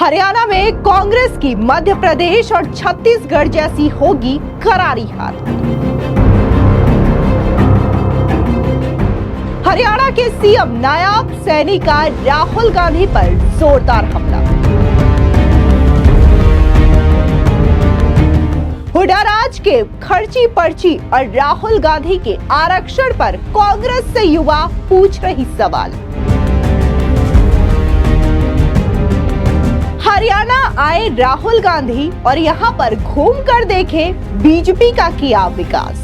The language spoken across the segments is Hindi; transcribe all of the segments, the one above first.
हरियाणा में कांग्रेस की मध्य प्रदेश और छत्तीसगढ़ जैसी होगी करारी हार। हरियाणा के सीएम नायब सैनी का राहुल गांधी पर जोरदार हमला। हुड्डा राज के खर्ची पर्ची और राहुल गांधी के आरक्षण पर कांग्रेस से युवा पूछ रही सवाल। हरियाणा आए राहुल गांधी और यहां पर घूम कर देखे बीजेपी का किया विकास।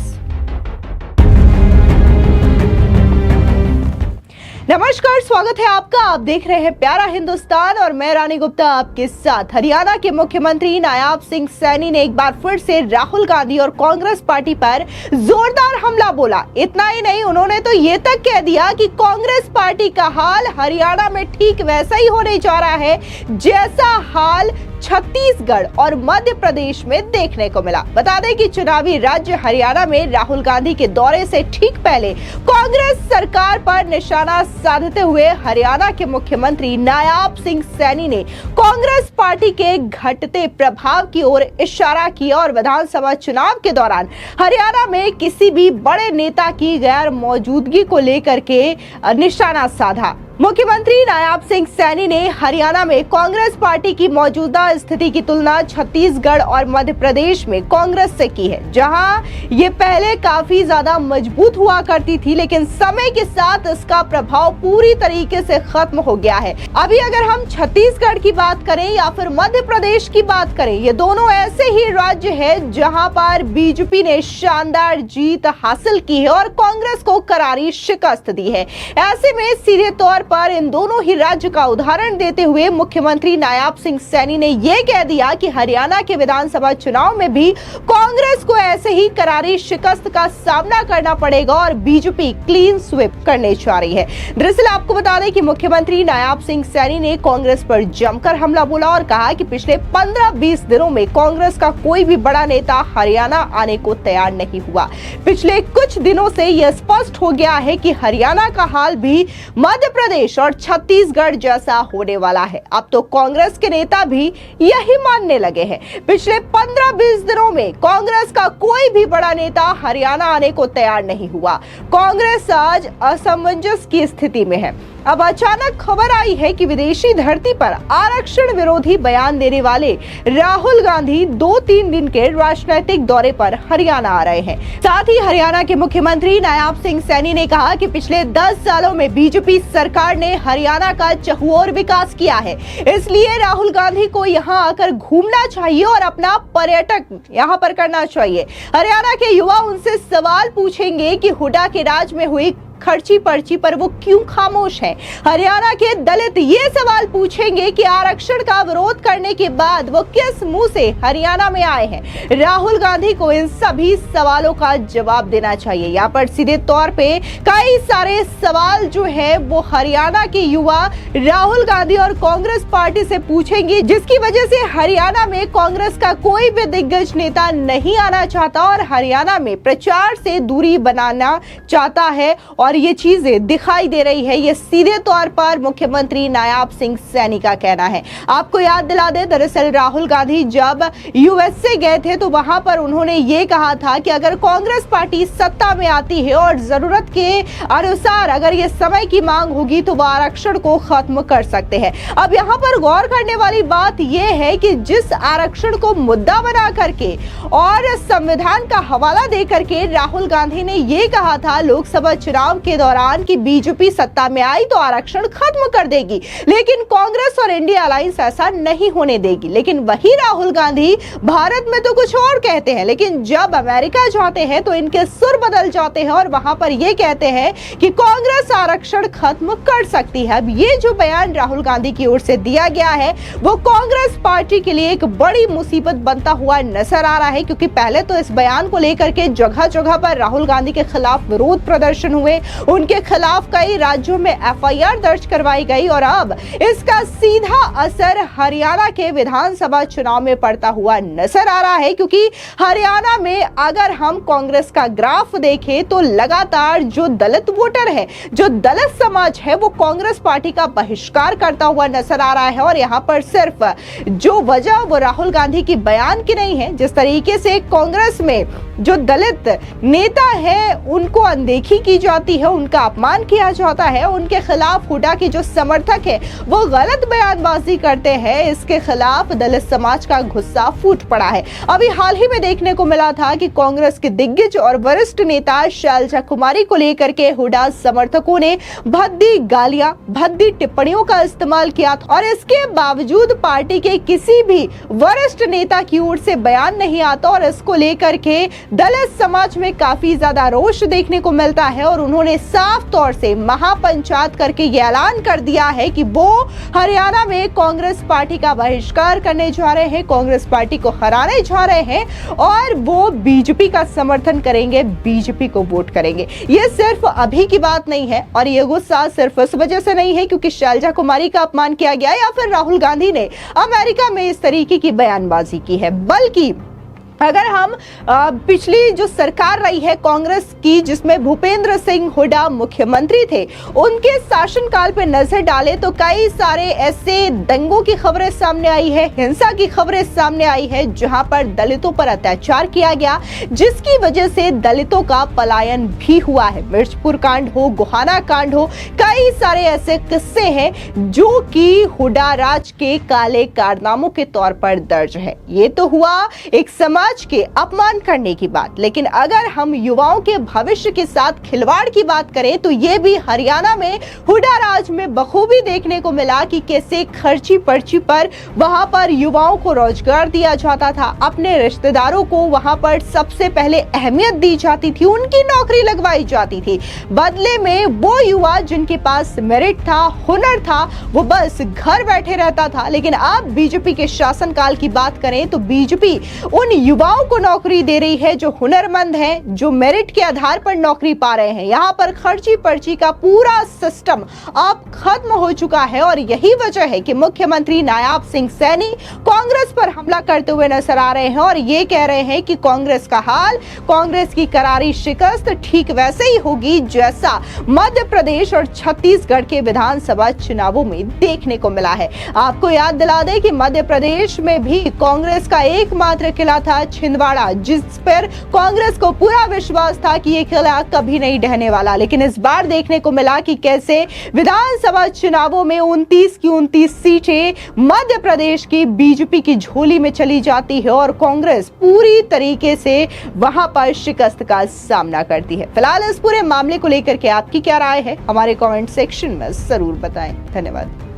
नमस्कार, स्वागत है आपका। आप देख रहे हैं प्यारा हिंदुस्तान और मैं रानी गुप्ता आपके साथ। हरियाणा के मुख्यमंत्री नायब सिंह सैनी ने एक बार फिर से राहुल गांधी और कांग्रेस पार्टी पर जोरदार हमला बोला। इतना ही नहीं, उन्होंने तो ये तक कह दिया कि कांग्रेस पार्टी का हाल हरियाणा में ठीक वैसा ही होने जा रहा है जैसा हाल छत्तीसगढ़ और मध्य प्रदेश में देखने को मिला। बता दें कि चुनावी राज्य हरियाणा में राहुल गांधी के दौरे से ठीक पहले कांग्रेस सरकार पर निशाना साधते हुए हरियाणा के मुख्यमंत्री नायब सिंह सैनी ने कांग्रेस पार्टी के घटते प्रभाव की ओर इशारा किया और विधानसभा चुनाव के दौरान हरियाणा में किसी भी बड़े नेता की गैर मौजूदगी को लेकर के निशाना साधा। मुख्यमंत्री नायब सिंह सैनी ने हरियाणा में कांग्रेस पार्टी की मौजूदा स्थिति की तुलना छत्तीसगढ़ और मध्य प्रदेश में कांग्रेस से की है, जहां ये पहले काफी ज्यादा मजबूत हुआ करती थी, लेकिन समय के साथ इसका प्रभाव पूरी तरीके से खत्म हो गया है। अभी अगर हम छत्तीसगढ़ की बात करें या फिर मध्य प्रदेश की बात करें, ये दोनों ऐसे ही राज्य है जहां पर बीजेपी ने शानदार जीत हासिल की है और कांग्रेस को करारी शिकस्त दी है। ऐसे में सीधे तौर पर इन दोनों ही राज्य का उदाहरण देते हुए मुख्यमंत्री नायब सिंह सैनी ने यह कह दिया कि हरियाणा के विधानसभा चुनाव में भी कांग्रेस को ऐसे ही करारी शिकस्त का सामना करना पड़ेगा और बीजेपी क्लीन स्वीप करने जा रही है। दरअसल आपको बता दें कि मुख्यमंत्री नायब सिंह सैनी ने कांग्रेस पर जमकर हमला बोला और कहा कि पिछले 15-20 दिनों में कांग्रेस का कोई भी बड़ा नेता हरियाणा आने को तैयार नहीं हुआ। पिछले कुछ दिनों से यह स्पष्ट हो गया है कि हरियाणा का हाल भी मध्य प्रदेश और छत्तीसगढ़ जैसा होने वाला है। अब तो कांग्रेस के नेता भी यही मानने लगे हैं। पिछले 15-20 दिनों में कांग्रेस का कोई भी बड़ा नेता हरियाणा आने को तैयार नहीं हुआ। कांग्रेस आज असमंजस की स्थिति में है। अब अचानक खबर आई है कि विदेशी धरती पर आरक्षण विरोधी बयान देने वाले राहुल गांधी 2-3 दिन के राजनीतिक दौरे पर हरियाणा आ रहे हैं। साथ ही हरियाणा के मुख्यमंत्री नायब सिंह सैनी ने कहा कि पिछले 10 सालों में बीजेपी सरकार ने हरियाणा का चहुओर विकास किया है, इसलिए राहुल गांधी को यहां आकर घूमना चाहिए और अपना पर्यटक यहां पर करना चाहिए। हरियाणा के युवा उनसे सवाल पूछेंगे कि हुड्डा के राज में हुई खर्ची पर्ची पर वो क्यों खामोश है। हरियाणा के दलित ये सवाल पूछेंगे कि आरक्षण का विरोध करने के बाद वो किस मुंह से हरियाणा में आए हैं। राहुल गांधी को इन सभी सवालों का जवाब देना चाहिए। यहाँ पर सीधे तौर पे कई सारे सवाल जो है वो हरियाणा के युवा राहुल गांधी और कांग्रेस पार्टी से पूछेंगे, जिसकी वजह से हरियाणा में कांग्रेस का कोई भी दिग्गज नेता नहीं आना चाहता और हरियाणा में प्रचार से दूरी बनाना चाहता है और ये चीजें दिखाई दे रही है। ये सीधे तौर पर मुख्यमंत्री नायब सिंह सैनी का कहना है। आपको याद दिला दे, दरअसल राहुल गांधी जब यूएसए गए थे तो वहां पर उन्होंने ये कहा था कि अगर कांग्रेस पार्टी सत्ता में आती है और जरूरत के अनुसार अगर ये समय की मांग होगी तो वह आरक्षण को खत्म कर सकते हैं। अब यहाँ पर गौर करने वाली बात यह है कि जिस आरक्षण को मुद्दा बना करके और संविधान का हवाला दे करके राहुल गांधी ने ये कहा था लोकसभा चुनाव के दौरान कि बीजेपी सत्ता में आई तो आरक्षण खत्म कर देगी, लेकिन कांग्रेस और इंडिया अलायंस ऐसा नहीं होने देगी। लेकिन वही राहुल गांधी भारत में तो कुछ और कहते हैं, लेकिन जब अमेरिका जाते हैं तो इनके सुर बदल जाते हैं और वहां पर ये कहते हैं कि कांग्रेस आरक्षण खत्म कर सकती है। अब ये जो बयान राहुल गांधी की ओर से दिया गया है वो कांग्रेस पार्टी के लिए एक बड़ी मुसीबत बनता हुआ नजर आ रहा है, क्योंकि पहले तो इस बयान को लेकर के जगह जगह पर राहुल गांधी के खिलाफ विरोध प्रदर्शन हुए उनके खिलाफ कई राज्यों में एफआईआर दर्ज करवाई गई और अब इसका सीधा असर हरियाणा के विधानसभा चुनाव में पड़ता हुआ नजर आ रहा है, क्योंकि हरियाणा में अगर हम कांग्रेस का ग्राफ देखें तो लगातार जो दलित वोटर है, जो दलित समाज है, वो कांग्रेस पार्टी का बहिष्कार करता हुआ नजर आ रहा है। और यहां पर सिर्फ जो वजह वो राहुल गांधी की बयान की नहीं है। जिस तरीके से कांग्रेस में जो दलित नेता है उनको अनदेखी की जाती है, उनका अपमान किया जाता है, उनके खिलाफ हुड्डा के जो समर्थक है वो गलत बयानबाजी करते हैं, इसके खिलाफ दलित समाज का गुस्सा फूट पड़ा है। अभी हाल ही में देखने को मिला था कि कांग्रेस के दिग्गज और वरिष्ठ नेता शैलजा कुमारी को लेकर के हुड्डा समर्थकों ने भद्दी गालियां, भद्दी टिप्पणियों का इस्तेमाल किया और इसके बावजूद पार्टी के किसी भी वरिष्ठ नेता की ओर से बयान नहीं आता और इसको लेकर के दलित समाज में काफी ज्यादा रोष देखने को मिलता है। और उन्होंने साफ तौर से महापंचायत करके ये ऐलान कर दिया है कि वो हरियाणा में कांग्रेस पार्टी का बहिष्कार करने जा रहे हैं, कांग्रेस पार्टी को हराने जा रहे हैं और वो बीजेपी का समर्थन करेंगे, बीजेपी को वोट करेंगे। ये सिर्फ अभी की बात नहीं है और ये गुस्सा सिर्फ इस वजह से नहीं है क्योंकि शैलजा कुमारी का अपमान किया गया या फिर राहुल गांधी ने अमेरिका में इस तरीके की बयानबाजी की है, बल्कि अगर हम पिछली जो सरकार रही है कांग्रेस की, जिसमें भूपेंद्र सिंह हुड्डा मुख्यमंत्री थे, उनके शासनकाल पे नजर डालें तो कई सारे ऐसे दंगों की खबरें सामने आई है, हिंसा की खबरें सामने आई है, जहां पर दलितों पर अत्याचार किया गया, जिसकी वजह से दलितों का पलायन भी हुआ है। मिर्चपुर कांड हो, गोहाना कांड हो, कई सारे ऐसे किस्से हैं जो कि हुड्डा राज के काले कारनामों के तौर पर दर्ज है। ये तो हुआ एक समाज के अपमान करने की बात, लेकिन अगर हम युवाओं के भविष्य के साथ खिलवाड़ की बात करें तो यह भी हरियाणा में हुड्डा राज में बखूबी देखने को मिला कि कैसे खर्ची पर्ची पर वहां पर युवाओं को रोजगार दिया जाता था, अपने रिश्तेदारों को वहां पर सबसे पहले अहमियत दी जाती थी, उनकी नौकरी लगवाई जाती थी। बदले में वो युवा जिनके पास मेरिट था, हुनर था, वो बस घर बैठे रहता था। लेकिन अब बीजेपी के शासनकाल की बात करें तो बीजेपी उन युवाओं को नौकरी दे रही है जो हुनरमंद हैं, जो मेरिट के आधार पर नौकरी पा रहे हैं। यहां पर खर्ची पर्ची का पूरा सिस्टम अब खत्म हो चुका है और यही वजह है कि मुख्यमंत्री नायाब सिंह सैनी कांग्रेस पर हमला करते हुए नजर आ रहे हैं और ये कह रहे हैं कि कांग्रेस का हाल, कांग्रेस की करारी शिकस्त ठीक वैसे ही होगी जैसा मध्य प्रदेश और छत्तीसगढ़ के विधानसभा चुनावों में देखने को मिला है। आपको याद दिला दें कि मध्य प्रदेश में भी कांग्रेस का एकमात्र किला था छिंदवाड़ा, जिस पर कांग्रेस को पूरा विश्वास था कि यह किला कभी नहीं ढहने वाला। लेकिन इस बार देखने को मिला कि कैसे विधानसभा चुनावों में 29 की 29 सीटें मध्य प्रदेश की बीजेपी की झोली में चली जाती है और कांग्रेस पूरी तरीके से वहां पर शिकस्त का सामना करती है। फिलहाल इस पूरे मामले को लेकर के आपकी क्या राय है, हमारे कमेंट सेक्शन में जरूर बताएं। धन्यवाद।